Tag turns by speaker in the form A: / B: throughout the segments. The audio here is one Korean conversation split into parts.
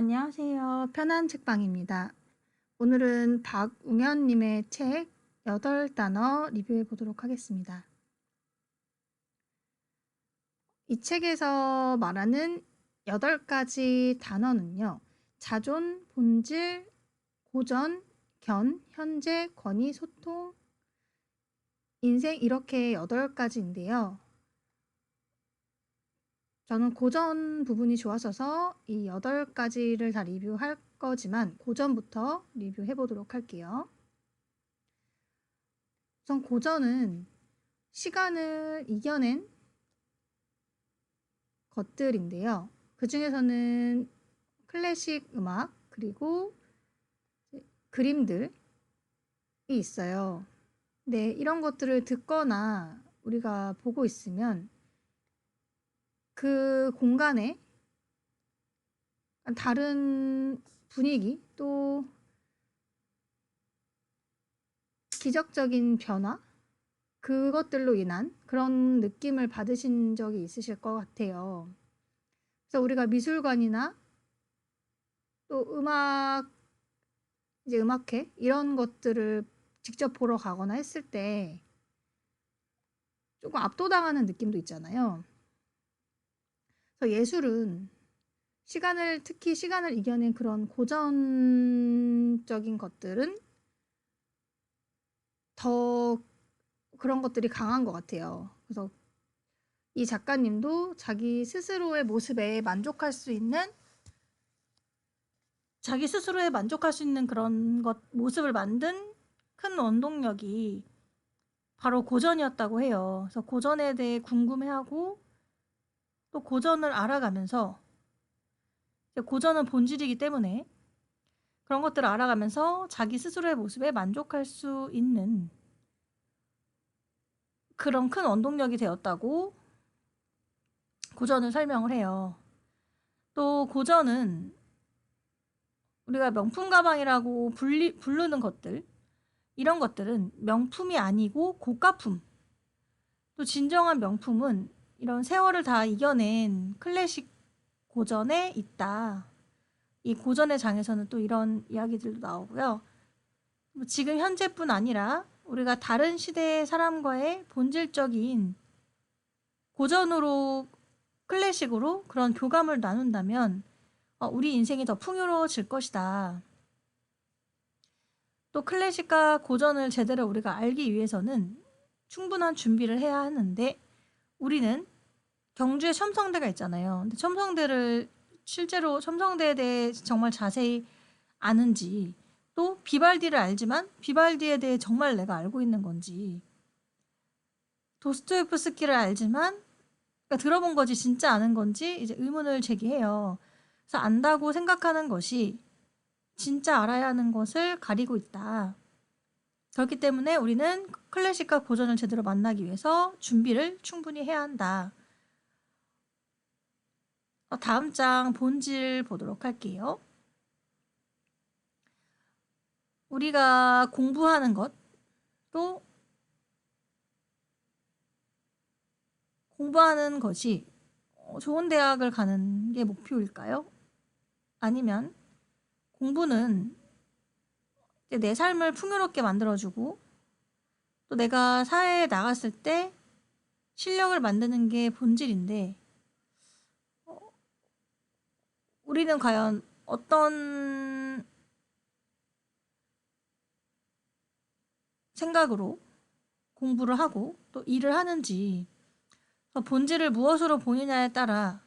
A: 안녕하세요. 편한 책방입니다. 오늘은 박웅현님의 책 8단어 리뷰해 보도록 하겠습니다. 이 책에서 말하는 8가지 단어는요. 자존, 본질, 고전, 견, 현재, 권위, 소통, 인생 이렇게 8가지인데요. 저는 고전 부분이 좋았어서 이 8가지를 다 리뷰할 거지만 고전부터 리뷰해 보도록 할게요. 우선 고전은 시간을 이겨낸 것들인데요. 그 중에서는 클래식 음악 그리고 그림들이 있어요. 네, 이런 것들을 듣거나 우리가 보고 있으면 그 공간에 다른 분위기 또 기적적인 변화 그것들로 인한 그런 느낌을 받으신 적이 있으실 것 같아요. 그래서 우리가 미술관이나 또 음악회 이런 것들을 직접 보러 가거나 했을 때 조금 압도당하는 느낌도 있잖아요. 그래서 예술은 특히 시간을 이겨낸 그런 고전적인 것들은 더 그런 것들이 강한 것 같아요. 그래서 이 작가님도 자기 스스로의 모습에 만족할 수 있는 그런 모습을 만든 큰 원동력이 바로 고전이었다고 해요. 그래서 고전에 대해 궁금해하고 또 고전을 알아가면서 고전은 본질이기 때문에 그런 것들을 알아가면서 자기 스스로의 모습에 만족할 수 있는 그런 큰 원동력이 되었다고 고전을 설명을 해요. 또 고전은 우리가 명품 가방이라고 부르는 것들, 이런 것들은 명품이 아니고 고가품. 또 진정한 명품은 이런 세월을 다 이겨낸 클래식 고전에 있다. 이 고전의 장에서는 또 이런 이야기들도 나오고요. 지금 현재뿐 아니라 우리가 다른 시대의 사람과의 본질적인 고전으로 클래식으로 그런 교감을 나눈다면 우리 인생이 더 풍요로워질 것이다. 또 클래식과 고전을 제대로 우리가 알기 위해서는 충분한 준비를 해야 하는데 우리는 경주에 첨성대가 있잖아요. 근데 실제로 첨성대에 대해 정말 자세히 아는지 또 비발디를 알지만 비발디에 대해 정말 내가 알고 있는 건지 도스토옙스키를 알지만 그러니까 들어본 거지 진짜 아는 건지 이제 의문을 제기해요. 그래서 안다고 생각하는 것이 진짜 알아야 하는 것을 가리고 있다. 그렇기 때문에 우리는 클래식과 고전을 제대로 만나기 위해서 준비를 충분히 해야 한다. 다음 장 본질 보도록 할게요. 우리가 공부하는 것, 또 공부하는 것이 좋은 대학을 가는 게 목표일까요? 아니면 공부는 내 삶을 풍요롭게 만들어주고 또 내가 사회에 나갔을 때 실력을 만드는 게 본질인데 우리는 과연 어떤 생각으로 공부를 하고 또 일을 하는지 본질을 무엇으로 보느냐에 따라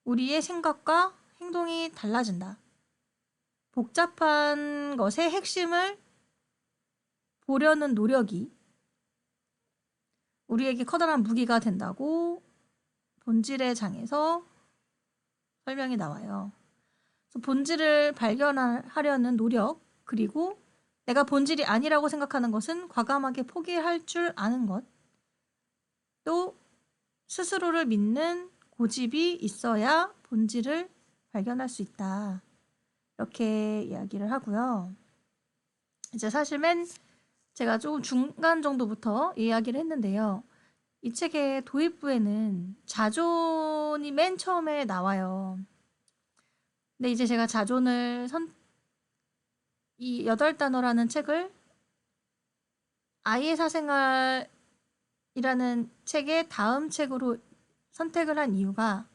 A: 우리의 생각과 행동이 달라진다. 복잡한 것의 핵심을 보려는 노력이 우리에게 커다란 무기가 된다고 본질의 장에서 설명이 나와요. 그래서 본질을 발견하려는 노력, 그리고 내가 본질이 아니라고 생각하는 것은 과감하게 포기할 줄 아는 것, 또 스스로를 믿는 고집이 있어야 본질을 발견할 수 있다. 이렇게 이야기를 하고요. 이제 사실 제가 조금 중간 정도부터 이야기를 했는데요. 이 책의 도입부에는 자존이 맨 처음에 나와요. 근데 이제 제가 이 8단어라는 책을 아이의 사생활이라는 책의 다음 책으로 선택을 한 이유가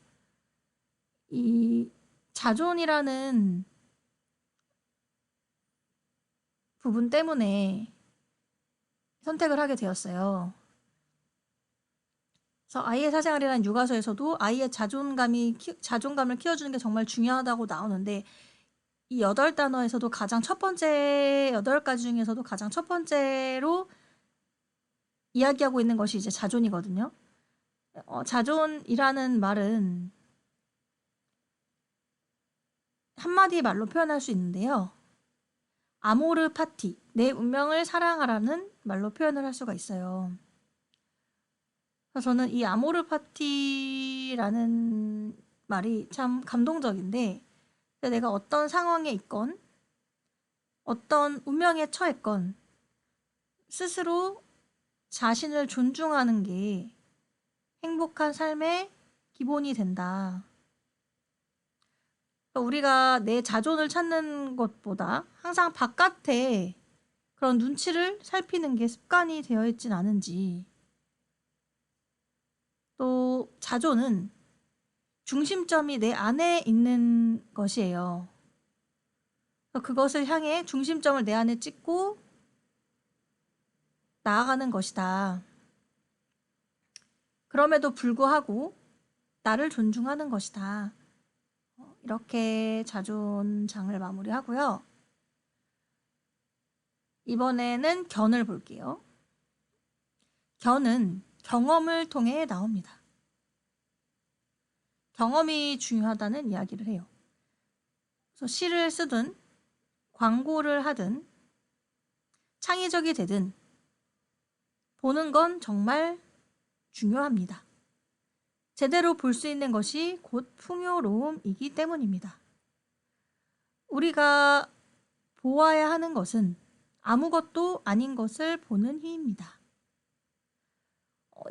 A: 이 자존이라는 부분 때문에 선택을 하게 되었어요. 그래서 아이의 사생활이라는 육아서에서도 아이의 자존감을 키워주는 게 정말 중요하다고 나오는데 이 8단어에서도 가장 첫 번째 8가지 중에서도 가장 첫 번째로 이야기하고 있는 것이 이제 자존이거든요. 자존이라는 말은 한마디 말로 표현할 수 있는데요. 아모르 파티, 내 운명을 사랑하라는 말로 표현을 할 수가 있어요. 그래서 저는 이 아모르 파티라는 말이 참 감동적인데 내가 어떤 상황에 있건 어떤 운명에 처했건 스스로 자신을 존중하는 게 행복한 삶의 기본이 된다. 우리가 내 자존을 찾는 것보다 항상 바깥에 그런 눈치를 살피는 게 습관이 되어 있진 않은지. 또 자존은 중심점이 내 안에 있는 것이에요. 그것을 향해 중심점을 내 안에 찍고 나아가는 것이다. 그럼에도 불구하고 나를 존중하는 것이다. 이렇게 자존장을 마무리하고요. 이번에는 견을 볼게요. 견은 경험을 통해 나옵니다. 경험이 중요하다는 이야기를 해요. 그래서 시를 쓰든 광고를 하든 창의적이 되든 보는 건 정말 중요합니다. 제대로 볼 수 있는 것이 곧 풍요로움이기 때문입니다. 우리가 보아야 하는 것은 아무것도 아닌 것을 보는 힘입니다.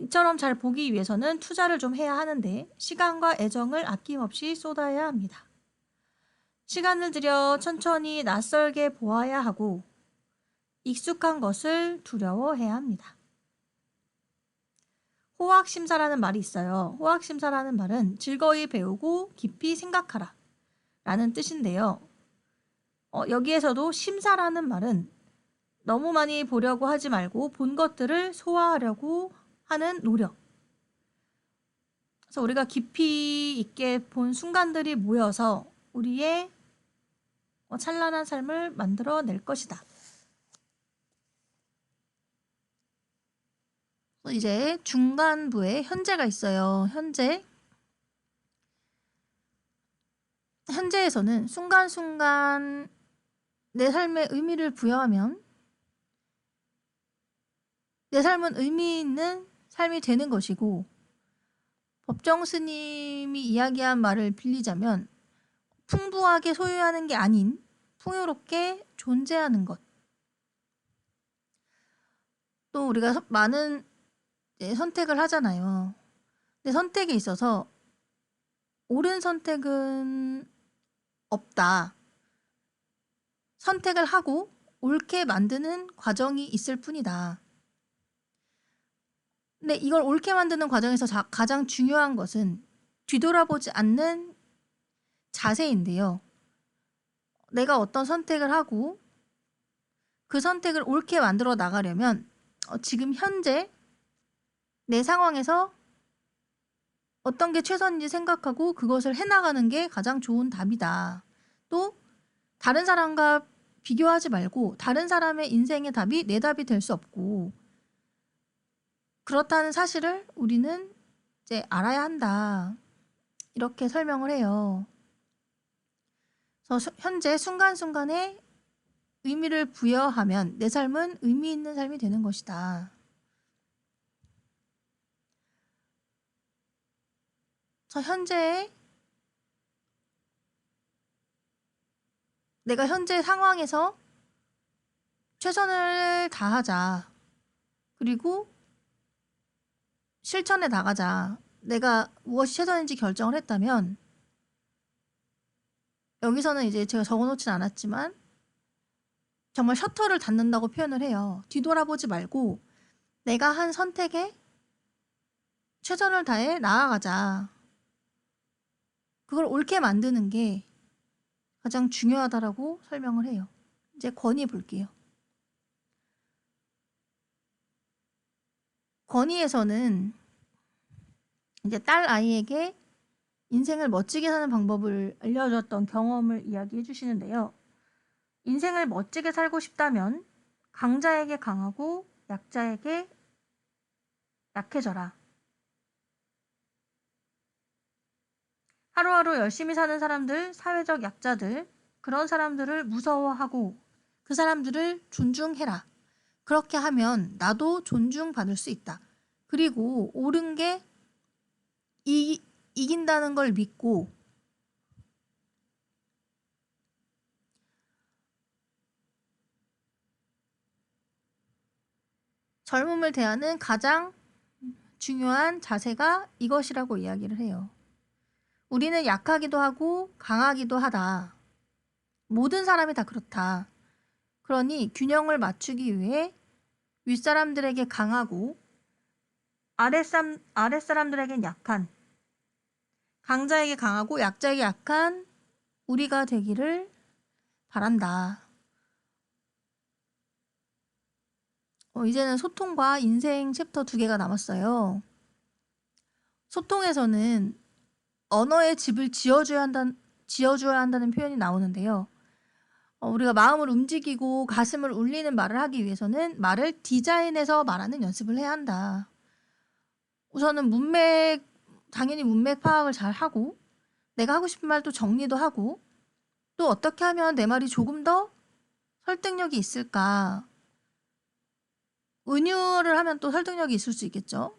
A: 이처럼 잘 보기 위해서는 투자를 좀 해야 하는데 시간과 애정을 아낌없이 쏟아야 합니다. 시간을 들여 천천히 낯설게 보아야 하고 익숙한 것을 두려워해야 합니다. 호학심사라는 말이 있어요. 호학심사라는 말은 즐거이 배우고 깊이 생각하라 라는 뜻인데요. 여기에서도 심사라는 말은 너무 많이 보려고 하지 말고 본 것들을 소화하려고 하는 노력. 그래서 우리가 깊이 있게 본 순간들이 모여서 우리의 찬란한 삶을 만들어낼 것이다. 이제 중간부에 현재가 있어요. 현재에서는 순간순간 내 삶에 의미를 부여하면 내 삶은 의미 있는 삶이 되는 것이고, 법정 스님이 이야기한 말을 빌리자면 풍부하게 소유하는 게 아닌 풍요롭게 존재하는 것. 또 우리가 많은 선택을 하잖아요. 근데 선택에 있어서 옳은 선택은 없다. 선택을 하고 옳게 만드는 과정이 있을 뿐이다. 근데 이걸 옳게 만드는 과정에서 가장 중요한 것은 뒤돌아보지 않는 자세인데요. 내가 어떤 선택을 하고 그 선택을 옳게 만들어 나가려면 지금 현재 내 상황에서 어떤 게 최선인지 생각하고 그것을 해나가는 게 가장 좋은 답이다. 또 다른 사람과 비교하지 말고 다른 사람의 인생의 답이 내 답이 될 수 없고, 그렇다는 사실을 우리는 이제 알아야 한다. 이렇게 설명을 해요. 그래서 현재 순간순간에 의미를 부여하면 내 삶은 의미 있는 삶이 되는 것이다. 그래서 내가 현재 상황에서 최선을 다하자. 그리고 실천에 나가자. 내가 무엇이 최선인지 결정을 했다면 여기서는 이제 제가 적어놓진 않았지만 정말 셔터를 닫는다고 표현을 해요. 뒤돌아보지 말고 내가 한 선택에 최선을 다해 나아가자. 그걸 옳게 만드는 게 가장 중요하다라고 설명을 해요. 이제 권위 볼게요. 권위에서는 이제 딸 아이에게 인생을 멋지게 사는 방법을 알려줬던 경험을 이야기해 주시는데요. 인생을 멋지게 살고 싶다면 강자에게 강하고 약자에게 약해져라. 하루하루 열심히 사는 사람들, 사회적 약자들, 그런 사람들을 무서워하고 그 사람들을 존중해라. 그렇게 하면 나도 존중받을 수 있다. 그리고 옳은 게 이긴다는 걸 믿고 젊음을 대하는 가장 중요한 자세가 이것이라고 이야기를 해요. 우리는 약하기도 하고 강하기도 하다. 모든 사람이 다 그렇다. 그러니 균형을 맞추기 위해 윗사람들에게 강하고 아랫사람들에겐 약한, 강자에게 강하고 약자에게 약한 우리가 되기를 바란다. 이제는 소통과 인생 챕터 2개가 남았어요. 소통에서는 언어의 집을 지어줘야 한다는 표현이 나오는데요. 우리가 마음을 움직이고 가슴을 울리는 말을 하기 위해서는 말을 디자인해서 말하는 연습을 해야 한다. 우선은 당연히 문맥 파악을 잘 하고 내가 하고 싶은 말도 정리도 하고 또 어떻게 하면 내 말이 조금 더 설득력이 있을까? 은유를 하면 또 설득력이 있을 수 있겠죠.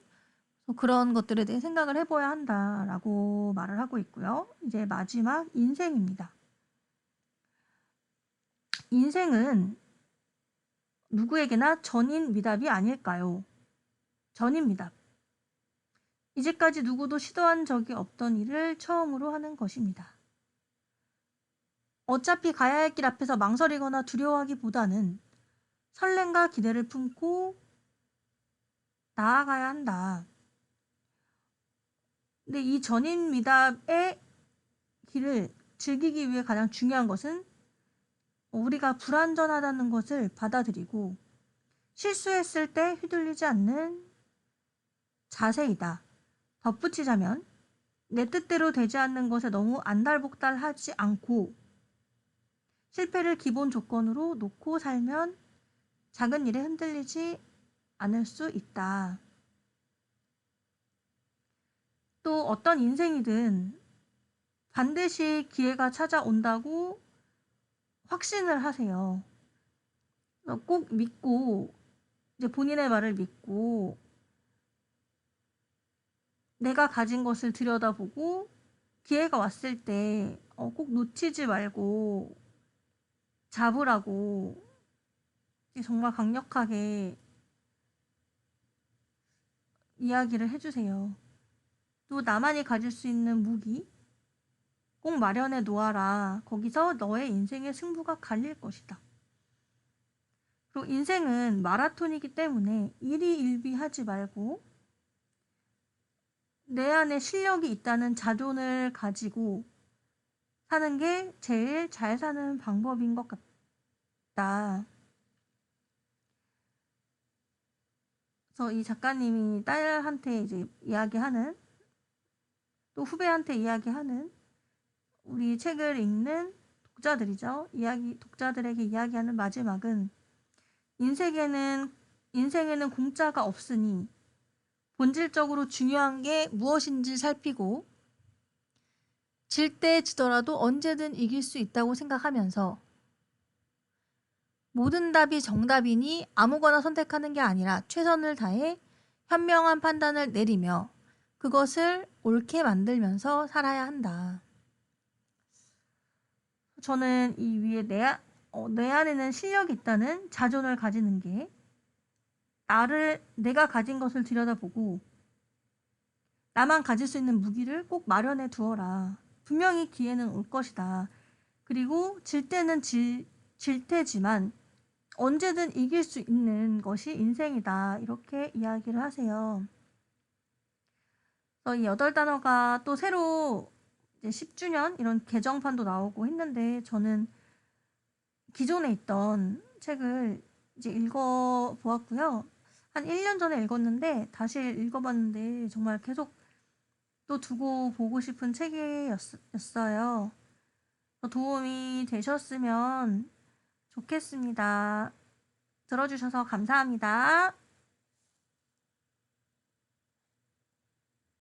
A: 그런 것들에 대해 생각을 해봐야 한다라고 말을 하고 있고요. 이제 마지막 인생입니다. 인생은 누구에게나 전인미답이 아닐까요? 전인미답. 이제까지 누구도 시도한 적이 없던 일을 처음으로 하는 것입니다. 어차피 가야 할 길 앞에서 망설이거나 두려워하기보다는 설렘과 기대를 품고 나아가야 한다. 근데 이 전인미답의 길을 즐기기 위해 가장 중요한 것은 우리가 불완전하다는 것을 받아들이고 실수했을 때 휘둘리지 않는 자세이다. 덧붙이자면 내 뜻대로 되지 않는 것에 너무 안달복달하지 않고 실패를 기본 조건으로 놓고 살면 작은 일에 흔들리지 않을 수 있다. 또 어떤 인생이든 반드시 기회가 찾아온다고 확신을 하세요. 꼭 믿고 이제 본인의 말을 믿고 내가 가진 것을 들여다보고 기회가 왔을 때 꼭 놓치지 말고 잡으라고 정말 강력하게 이야기를 해주세요. 또 나만이 가질 수 있는 무기 꼭 마련해 놓아라. 거기서 너의 인생의 승부가 갈릴 것이다. 그리고 인생은 마라톤이기 때문에 일희일비하지 말고 내 안에 실력이 있다는 자존을 가지고 사는 게 제일 잘 사는 방법인 것 같다. 그래서 이 작가님이 딸한테 이제 이야기하는 또 후배한테 이야기하는 우리 책을 읽는 독자들에게 이야기하는 마지막은 인생에는 공짜가 없으니 본질적으로 중요한 게 무엇인지 살피고 질 때 지더라도 언제든 이길 수 있다고 생각하면서 모든 답이 정답이니 아무거나 선택하는 게 아니라 최선을 다해 현명한 판단을 내리며 그것을 옳게 만들면서 살아야 한다. 저는 이 위에 내 안에는 실력이 있다는 자존을 가지는 게 내가 가진 것을 들여다보고 나만 가질 수 있는 무기를 꼭 마련해 두어라. 분명히 기회는 올 것이다. 그리고 질 때는 질 테지만 언제든 이길 수 있는 것이 인생이다. 이렇게 이야기를 하세요. 그래서 이 8단어가 또 새로 이제 10주년 이런 개정판도 나오고 했는데 저는 기존에 있던 책을 이제 읽어보았고요. 한 1년 전에 읽었는데 다시 읽어봤는데 정말 계속 또 두고 보고 싶은 책이었어요. 도움이 되셨으면 좋겠습니다. 들어주셔서 감사합니다.